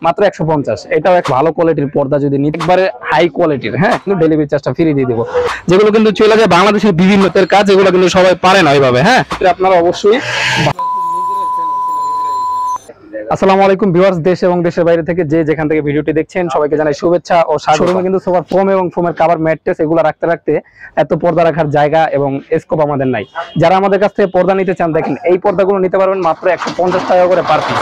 মাত্র 150। এটাও এক ভালো কোয়ালিটির পর্দা, যদি নিতে একবারে হাই কোয়ালিটির, হ্যাঁ, কিন্তু ডেলিভারি চার্জটা ফ্রি দিয়ে দেবো। যেগুলো কিন্তু চলে যায় বাংলাদেশের বিভিন্নতের কাজ, এগুলো কিন্তু সবাই পারে না ওইভাবে। হ্যাঁ, আপনারা অবশ্যই। আসসালামু আলাইকুম ভিউয়ার্স, দেশ এবং দেশের বাইরে থেকে যে যেখান থেকে ভিডিওটি দেখছেন সবাইকে জানাই শুভেচ্ছা ও স্বাগত। শোরুমে কিন্তু সোফার ফোম এবং ফোমের কভার, ম্যাট্রেস এগুলো রাখতে রাখতে এত পর্দা রাখার জায়গা এবং স্কোপ আমাদের নাই। যারা আমাদের কাছ থেকে পর্দা নিতে চান, দেখেন এই পর্দাগুলো নিতে পারবেন মাত্র 150 টাকা করে পার পিস।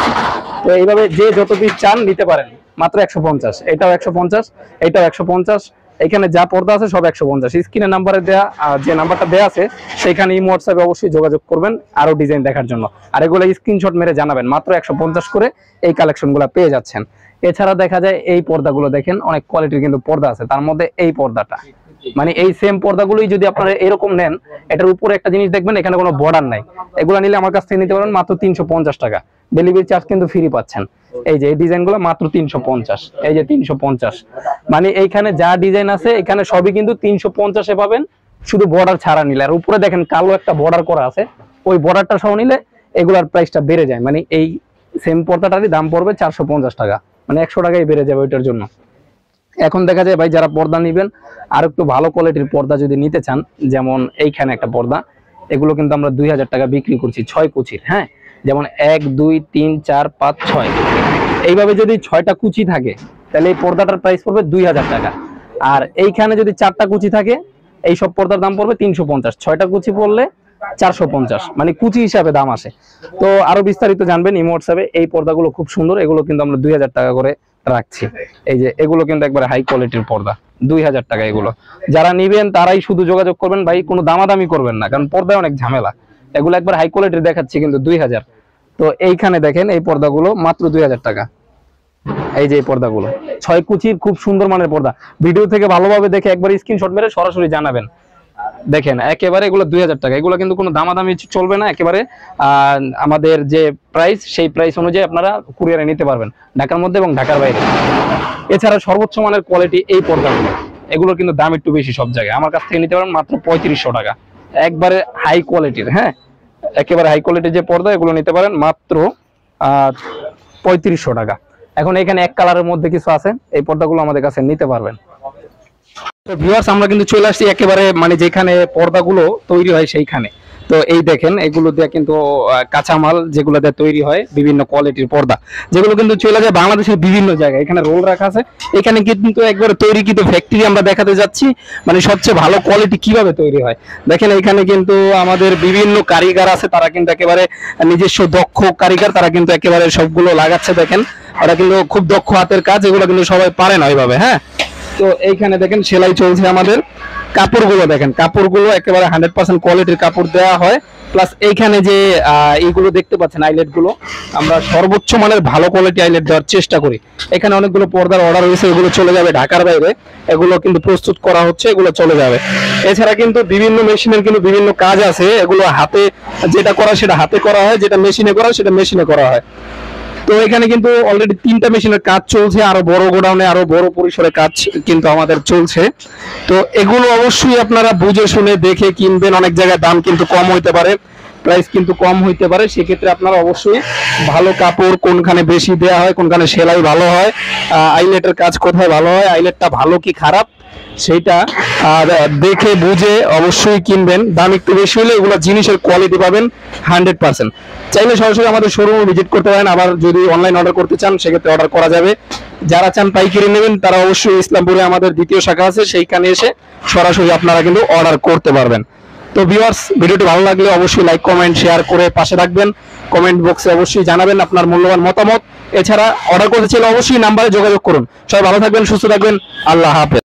তো এইভাবে যে যত পিস চান নিতে পারেন মাত্র 150। এটাও 150, এটাও 150। এখানে যা পর্দা আছে সব 150। স্ক্রিনের নাম্বারে দেয়া, যে নাম্বারটা দেয়া আছে সেখানে ইমো হোয়াটসঅ্যাপে অবশ্যই যোগাযোগ করবেন আরো ডিজাইন দেখার জন্য। আর এগুলো স্ক্রিনশট মেরে জানাবেন। মাত্র 150 করে এই কালেকশনগুলো পেয়ে যাচ্ছেন। এছাড়া দেখা যায় এই পর্দাগুলো দেখেন, অনেক কোয়ালিটির কিন্তু পর্দা আছে। তার মধ্যে এই পর্দাটা, মানে এই সেম পর্দাগুলোই যদি আপনারা এরকম নেন, এটার উপরে একটা জিনিস দেখবেন এখানে কোনো বর্ডার নাই। এগুলো নিলে আমার কাছ থেকে নিতে পারেন মাত্র 350 টাকা। ডেলিভারি চার্জ কিন্তু ফ্রি পাচ্ছেন। এই যে এই ডিজাইনগুলো মাত্র 350, এই যে 350। মানে এইখানে যা ডিজাইন আছে এখানে সবই কিন্তু 350 এ পাবেন, শুধু বর্ডার ছাড়া নিলে। আর উপরে দেখেন কালো একটা বর্ডার করা আছে, ওই বর্ডারটা সহ নিলে এগুলার প্রাইসটা বেড়ে যায়। মানে এই সেম পর্দাটারই দাম পড়বে 450 টাকা, মানে 100 টাকাই বেড়ে যাবে ওইটার জন্য। এখন দেখা যায় ভাই, যারা পর্দা নিবেন আর একটু ভালো কোয়ালিটির পর্দা যদি নিতে চান, যেমন এইখানে একটা পর্দা, এগুলো কিন্তু আমরা 2000 টাকা বিক্রি করছি 6 কুচির। হ্যাঁ, যেমন 1 2 3 4 5 6, এইভাবে যদি 6টা কুচি থাকে তাহলে এই পর্দাটার প্রাইস পড়বে 2000 টাকা। আর এইখানে যদি 4টা কুচি থাকে, এই সব পর্দার দাম পড়বে 350। 6টা কুচি পড়লে 450, মানে কুচি হিসাবে দাম আসে। তো আরো বিস্তারিত জানবেন ইমো হোয়াটসঅ্যাপে। এই পর্দাগুলো খুব সুন্দর, এগুলো কিন্তু আমরা 2000 টাকা করে রাখছি। এই যে এগুলো কিন্তু একবারে হাই কোয়ালিটির পর্দা, 2000 টাকা। এগুলো যারা নিবেন তারাই শুধু যোগাযোগ করবেন ভাই, কোনো দামাদামি করবেন না, কারণ পর্দায় অনেক ঝামেলা। এগুলো একবার হাই কোয়ালিটির দেখাচ্ছি কিন্তু 2000। তো এইখানে দেখেন এই পর্দাগুলো মাত্র 2000 টাকা। এই যে এই পর্দাগুলো 6 কুচির খুব সুন্দর মানের পর্দা। ভিডিও থেকে ভালোভাবে দেখে একবার স্ক্রিনশট মেরে সরাসরি জানাবেন। দেখেন একেবারে এগুলো 2000 টাকা। এগুলো কিন্তু কোনো দামাদামি চলবে না, একেবারে আমাদের যে প্রাইস সেই প্রাইস অনুযায়ী আপনারা কুরিয়ারে নিতে পারবেন, ঢাকার মধ্যে এবং ঢাকার বাইরে। এছাড়া সর্বোচ্চ মানের কোয়ালিটি এই পর্দাগুলো, এগুলো কিন্তু দাম একটু বেশি সব জায়গায়। আমার কাছ থেকে নিতে পারেন মাত্র 3500 টাকা, একবারে হাই কোয়ালিটির। হ্যাঁ, একেবারে হাই কোয়ালিটির যে পর্দা, এগুলো নিতে পারেন মাত্র 3500 টাকা। এখন এখানে এক কালারের মধ্যে কিছু আছে, এই পর্দাগুলো আমাদের কাছে নিতে পারবেন। তো ভিউয়ার্স, আমরা কিন্তু চলে আসছি একেবারে মানে যেখানে পর্দাগুলো তৈরি হয় সেইখানে। তো এই দেখেন এগুলো দিয়ে কিন্তু কাঁচামাল যেগুলো দিয়ে তৈরি হয়, বিভিন্ন কোয়ালিটির পর্দা, যেগুলো কিন্তু চলে যায় বাংলাদেশের বিভিন্ন জায়গায়। এখানে রোল রাখা আছে, এখানে কিন্তু একবারে তৈরিকৃত ফ্যাক্টরি আমরা দেখাতে যাচ্ছি, মানে সবচেয়ে ভালো কোয়ালিটি কিভাবে তৈরি হয়। দেখেন এখানে কিন্তু আমাদের বিভিন্ন কারিগর আছে, তারা কিন্তু একেবারে নিজস্ব দক্ষ কারিগর, তারা কিন্তু একেবারে সবগুলো লাগাচ্ছে। দেখেন ওরা কিন্তু খুব দক্ষ হাতের কাজ, এগুলো কিন্তু সবাই পারে না ওইভাবে। হ্যাঁ, তো এইখানে দেখেন সেলাই চলছে আমাদের। কাপড়গুলো দেখেন, কাপড়গুলো একেবারে 100% কোয়ালিটির কাপড় দেওয়া হয়। প্লাস এইখানে যে এইগুলো দেখতে পাচ্ছেন আইলেট গুলো, আমরা সর্বোচ্চ মানের ভালো কোয়ালিটি আইলেট দেওয়ার চেষ্টা করি। এখানে অনেকগুলো পর্দার অর্ডার হয়েছে, এগুলো চলে যাবে ঢাকার বাইরে, এগুলো কিন্তু প্রস্তুত করা হচ্ছে, এগুলো চলে যাবে। এছাড়া কিন্তু বিভিন্ন মেশিনের কিন্তু বিভিন্ন কাজ আছে, এগুলো হাতে যেটা করা সেটা হাতে করা হয়, যেটা মেশিনে করা সেটা মেশিনে করা হয়। তো এখানে কিন্তু অলরেডি 3টা মেশিনের কাজ চলছে, আরো বড় গোডাউনে আরো বড় পরিসরে কাজ কিন্তু আমাদের চলছে। তো এগুলো অবশ্যই আপনারা বুঝে শুনে দেখে কিনবেন। অনেক জায়গায় দাম কিন্তু কম হইতে পারে, প্রাইস কিন্তু কম হইতে পারে। সেক্ষেত্রে আপনারা অবশ্যই ভালো কাপড় কোনখানে বেশি দেওয়া হয়, কোনখানে সেলাই ভালো হয়, আইলেটের কাজ কোথায় ভালো হয়, আইলেটটা ভালো কি খারাপ সেটা দেখে বুঝে অবশ্যই কিনবেন। দাম একটু বেশি হলে এগুলো জিনিসের কোয়ালিটি পাবেন 100%। চাইলে সরাসরি আমাদের শোরুমে ভিজিট করতে পারেন, আবার যদি অনলাইন অর্ডার করতে চান সেক্ষেত্রে অর্ডার করা যাবে। যারা চান পাইকারি নেবেন তারা অবশ্যই ইসলামপুরে আমাদের দ্বিতীয় শাখা আছে, সেইখানে এসে সরাসরি আপনারা কিন্তু অর্ডার করতে পারবেন। তো ভিউয়ার্স, ভিডিওটি ভালো লাগলে অবশ্যই লাইক কমেন্ট শেয়ার করে পাশে রাখবেন। কমেন্ট বক্সে অবশ্যই জানাবেন আপনার মূল্যবান মতামত। এছাড়া অর্ডার করতে চাইলে অবশ্যই নাম্বারে যোগাযোগ করুন। সবাই ভালো থাকবেন, সুস্থ থাকবেন, আল্লাহ হাফেজ।